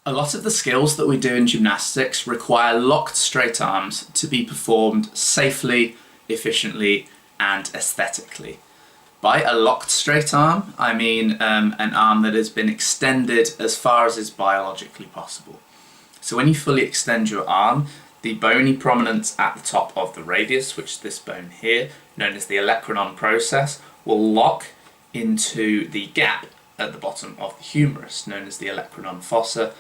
A lot of the skills that we do in gymnastics require locked straight arms to be performed safely, efficiently, and aesthetically. By a locked straight arm, I mean an arm that has been extended as far as is biologically possible. So when you fully extend your arm, the bony prominence at the top of the radius, which is this bone here, known as the olecranon process, will lock into the gap at the bottom of the humerus, known as the olecranon fossa.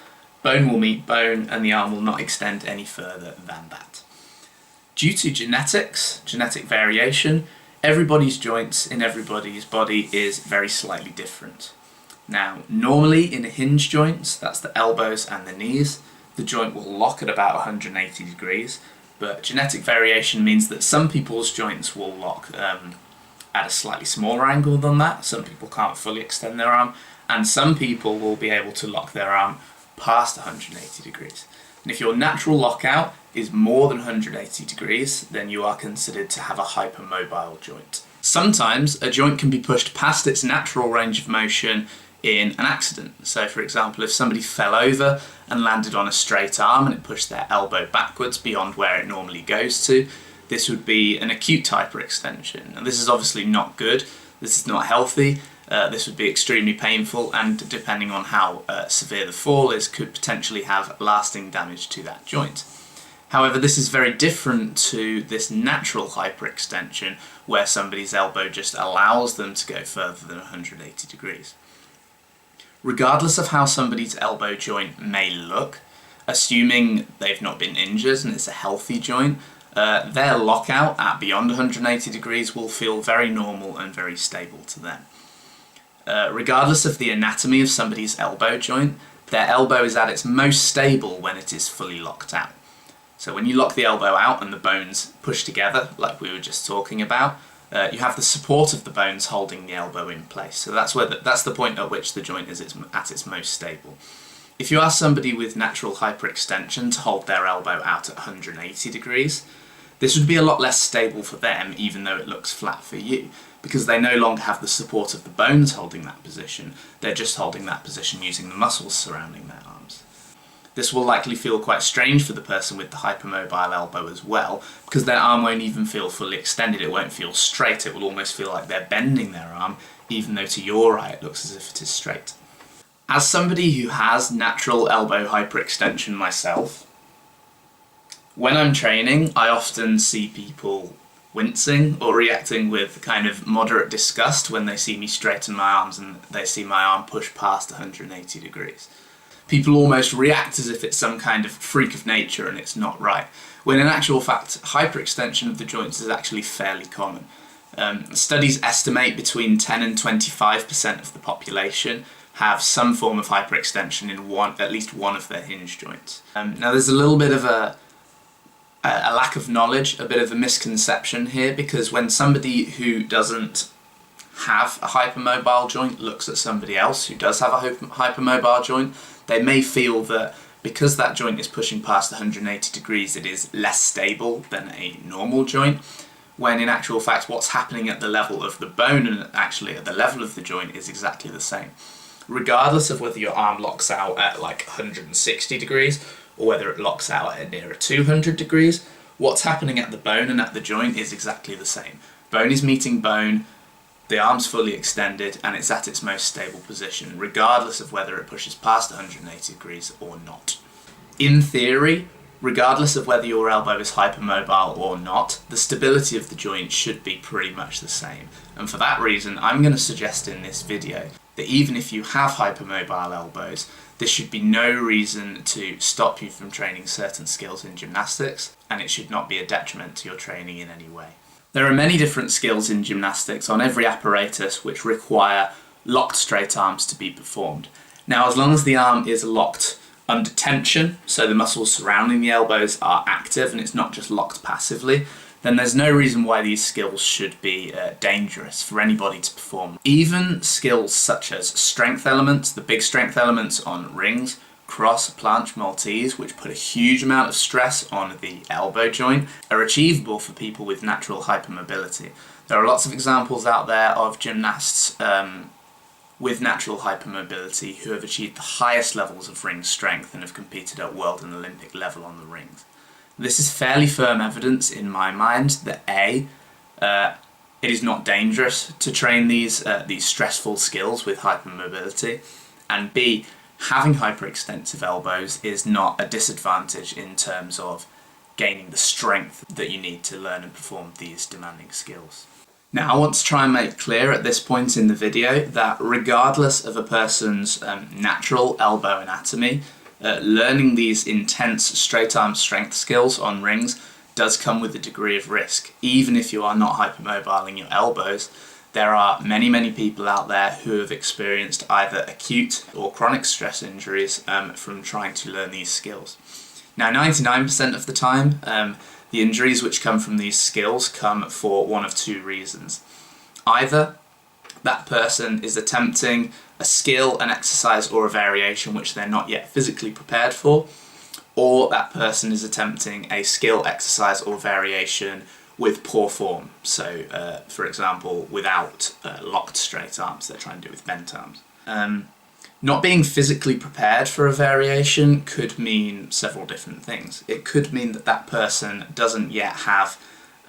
Bone will meet bone and the arm will not extend any further than that. Due to genetics, genetic variation, everybody's joints in everybody's body is very slightly different. Now, normally in a hinge joint, that's the elbows and the knees, the joint will lock at about 180 degrees, but genetic variation means that some people's joints will lock at a slightly smaller angle than that. Some people can't fully extend their arm, and some people will be able to lock their arm past 180 degrees. And if your natural lockout is more than 180 degrees, then you are considered to have a hypermobile joint. Sometimes a joint can be pushed past its natural range of motion in an accident. So for example, if somebody fell over and landed on a straight arm and it pushed their elbow backwards beyond where it normally goes to, this would be an acute hyperextension. And this is obviously not good, this is not healthy. This would be extremely painful, and depending on how severe the fall is, could potentially have lasting damage to that joint. However, this is very different to this natural hyperextension where somebody's elbow just allows them to go further than 180 degrees. Regardless of how somebody's elbow joint may look, assuming they've not been injured and it's a healthy joint, their lockout at beyond 180 degrees will feel very normal and very stable to them. Regardless of the anatomy of somebody's elbow joint, their elbow is at its most stable when it is fully locked out. So when you lock the elbow out and the bones push together, like we were just talking about, you have the support of the bones holding the elbow in place. So that's the point at which the joint is at its most stable. If you ask somebody with natural hyperextension to hold their elbow out at 180 degrees, this would be a lot less stable for them, even though it looks flat for you, because they no longer have the support of the bones holding that position. They're just holding that position using the muscles surrounding their arms. This will likely feel quite strange for the person with the hypermobile elbow as well, because their arm won't even feel fully extended, it won't feel straight, it will almost feel like they're bending their arm, even though to your eye it looks as if it is straight. As somebody who has natural elbow hyperextension myself, when I'm training, I often see people wincing or reacting with kind of moderate disgust when they see me straighten my arms and they see my arm push past 180 degrees. People almost react as if it's some kind of freak of nature and it's not right, when in actual fact hyperextension of the joints is actually fairly common. Studies estimate between 10 and 25% of the population have some form of hyperextension in at least one of their hinge joints. Now there's a little bit of a lack of knowledge, a bit of a misconception here, because when somebody who doesn't have a hypermobile joint looks at somebody else who does have a hypermobile joint, they may feel that because that joint is pushing past 180 degrees it is less stable than a normal joint, when in actual fact what's happening at the level of the bone and actually at the level of the joint is exactly the same. Regardless of whether your arm locks out at like 160 degrees or whether it locks out at nearer 200 degrees, what's happening at the bone and at the joint is exactly the same. Bone is meeting bone, the arm's fully extended, and it's at its most stable position, regardless of whether it pushes past 180 degrees or not. In theory, regardless of whether your elbow is hypermobile or not, the stability of the joint should be pretty much the same. And for that reason, I'm going to suggest in this video that even if you have hypermobile elbows, this should be no reason to stop you from training certain skills in gymnastics, and it should not be a detriment to your training in any way. There are many different skills in gymnastics on every apparatus which require locked straight arms to be performed. Now, as long as the arm is locked under tension, so the muscles surrounding the elbows are active and it's not just locked passively, then there's no reason why these skills should be dangerous for anybody to perform. Even skills such as strength elements, the big strength elements on rings, cross, planche, Maltese, which put a huge amount of stress on the elbow joint, are achievable for people with natural hypermobility. There are lots of examples out there of gymnasts with natural hypermobility who have achieved the highest levels of ring strength and have competed at world and Olympic level on the rings. This is fairly firm evidence in my mind that it is not dangerous to train these stressful skills with hypermobility, and B, having hyperextensive elbows is not a disadvantage in terms of gaining the strength that you need to learn and perform these demanding skills. Now, I want to try and make clear at this point in the video that regardless of a person's natural elbow anatomy, learning these intense straight arm strength skills on rings does come with a degree of risk. Even if you are not hypermobile in your elbows, there are many people out there who have experienced either acute or chronic stress injuries from trying to learn these skills. Now, 99% of the time, the injuries which come from these skills come for one of two reasons. Either that person is attempting a skill, an exercise, or a variation which they're not yet physically prepared for, or that person is attempting a skill, exercise, or variation with poor form. So, for example, without locked straight arms, they're trying to do it with bent arms. Not being physically prepared for a variation could mean several different things. It could mean that that person doesn't yet have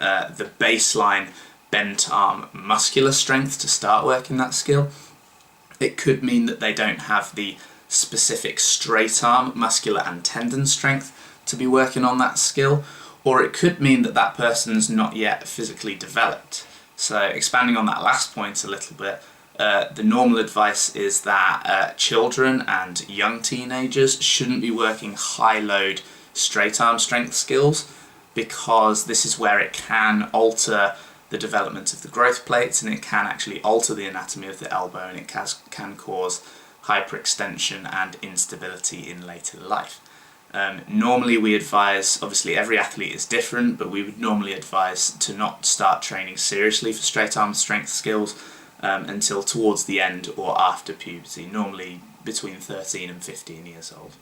the baseline bent arm muscular strength to start working that skill. It could mean that they don't have the specific straight arm muscular and tendon strength to be working on that skill, or it could mean that that person's not yet physically developed. So, expanding on that last point a little bit, the normal advice is that children and young teenagers shouldn't be working high-load straight arm strength skills, because this is where it can alter the development of the growth plates, and it can actually alter the anatomy of the elbow, and it can cause hyperextension and instability in later life. Normally we advise, obviously every athlete is different, but we would normally advise to not start training seriously for straight arm strength skills until towards the end or after puberty, normally between 13 and 15 years old.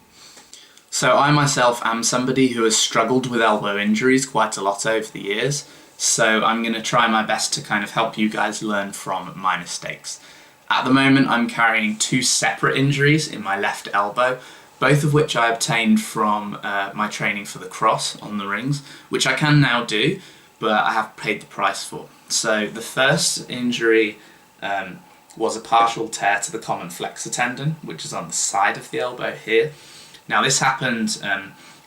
So I myself am somebody who has struggled with elbow injuries quite a lot over the years, so I'm going to try my best to kind of help you guys learn from my mistakes. At the moment I'm carrying two separate injuries in my left elbow, both of which I obtained from my training for the cross on the rings, which I can now do, but I have paid the price for. So the first injury was a partial tear to the common flexor tendon, which is on the side of the elbow here. Now this happened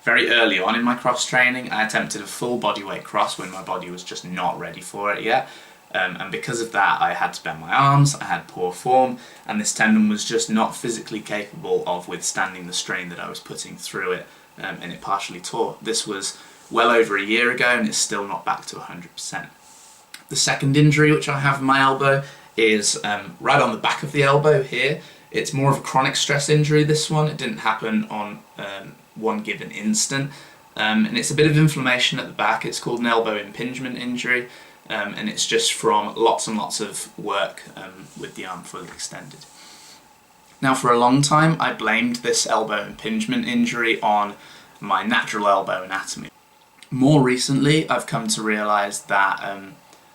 very early on in my cross training. I attempted a full bodyweight cross when my body was just not ready for it yet. And because of that, I had to bend my arms, I had poor form, and this tendon was just not physically capable of withstanding the strain that I was putting through it, and it partially tore. This was well over a year ago, and it's still not back to 100%. The second injury which I have in my elbow is right on the back of the elbow here. It's more of a chronic stress injury, this one. It didn't happen on one given instant, and it's a bit of inflammation at the back. It's called an elbow impingement injury. And it's just from lots and lots of work with the arm fully extended. Now, for a long time I blamed this elbow impingement injury on my natural elbow anatomy. More recently I've come to realise that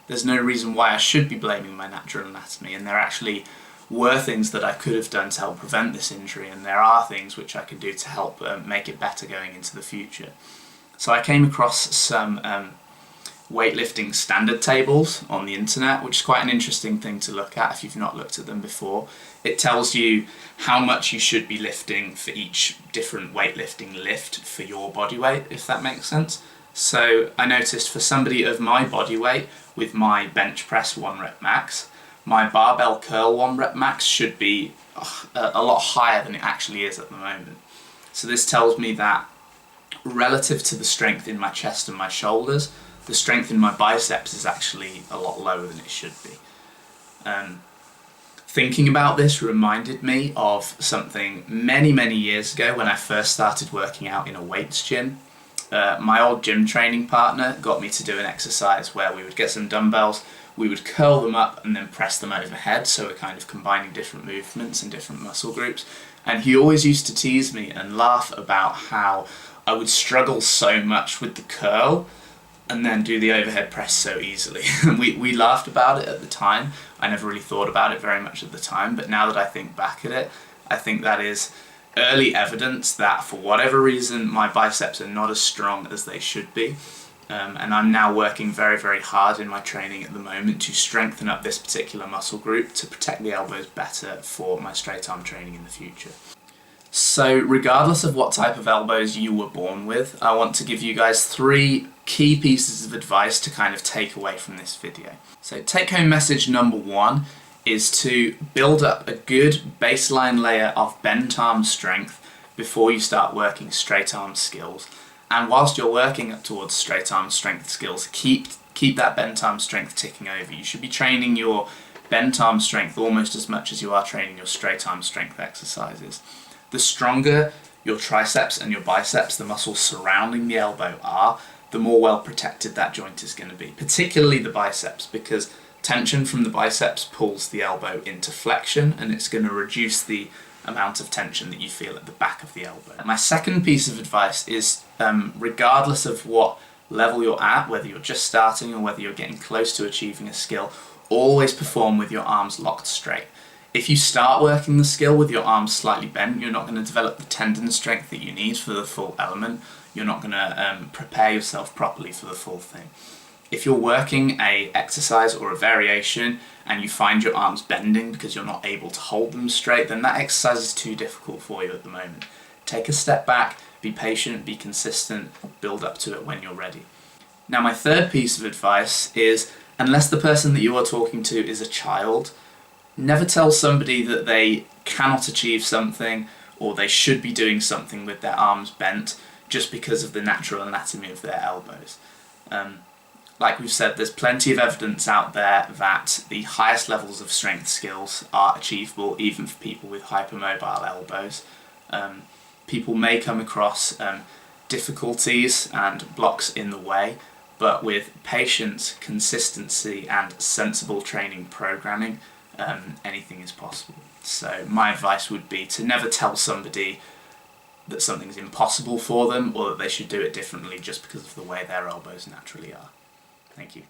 there's no reason why I should be blaming my natural anatomy, and there actually were things that I could have done to help prevent this injury, and there are things which I can do to help make it better going into the future. So I came across some weightlifting standard tables on the internet, which is quite an interesting thing to look at if you've not looked at them before. It tells you how much you should be lifting for each different weightlifting lift for your body weight, if that makes sense. So I noticed for somebody of my body weight with my bench press 1 rep max, my barbell curl 1 rep max should be a lot higher than it actually is at the moment. So this tells me that relative to the strength in my chest and my shoulders, the strength in my biceps is actually a lot lower than it should be. Thinking about this reminded me of something many years ago when I first started working out in a weights gym. My old gym training partner got me to do an exercise where we would get some dumbbells, we would curl them up and then press them overhead, so we're kind of combining different movements and different muscle groups. And he always used to tease me and laugh about how I would struggle so much with the curl and then do the overhead press so easily. we laughed about it at the time. I never really thought about it very much at the time, but now that I think back at it, I think that is early evidence that for whatever reason my biceps are not as strong as they should be. And I'm now working very, very hard in my training at the moment to strengthen up this particular muscle group to protect the elbows better for my straight arm training in the future. So regardless of what type of elbows you were born with, I want to give you guys 3 key pieces of advice to kind of take away from this video. So take home message number 1 is to build up a good baseline layer of bent arm strength before you start working straight arm skills. And whilst you're working up towards straight arm strength skills, keep that bent arm strength ticking over. You should be training your bent arm strength almost as much as you are training your straight arm strength exercises. The stronger your triceps and your biceps, the muscles surrounding the elbow, are, the more well protected that joint is going to be, particularly the biceps, because tension from the biceps pulls the elbow into flexion, and it's going to reduce the amount of tension that you feel at the back of the elbow. My second piece of advice is, regardless of what level you're at, whether you're just starting or whether you're getting close to achieving a skill, always perform with your arms locked straight. If you start working the skill with your arms slightly bent, you're not going to develop the tendon strength that you need for the full element. You're not going to prepare yourself properly for the full thing. If you're working a exercise or a variation and you find your arms bending because you're not able to hold them straight, then that exercise is too difficult for you at the moment. Take a step back, be patient, be consistent, build up to it when you're ready. Now my third piece of advice is, unless the person that you are talking to is a child, never tell somebody that they cannot achieve something or they should be doing something with their arms bent just because of the natural anatomy of their elbows. Like we've said, there's plenty of evidence out there that the highest levels of strength skills are achievable even for people with hypermobile elbows. People may come across difficulties and blocks in the way, but with patience, consistency and sensible training programming, anything is possible. So my advice would be to never tell somebody that something's impossible for them or that they should do it differently just because of the way their elbows naturally are. Thank you.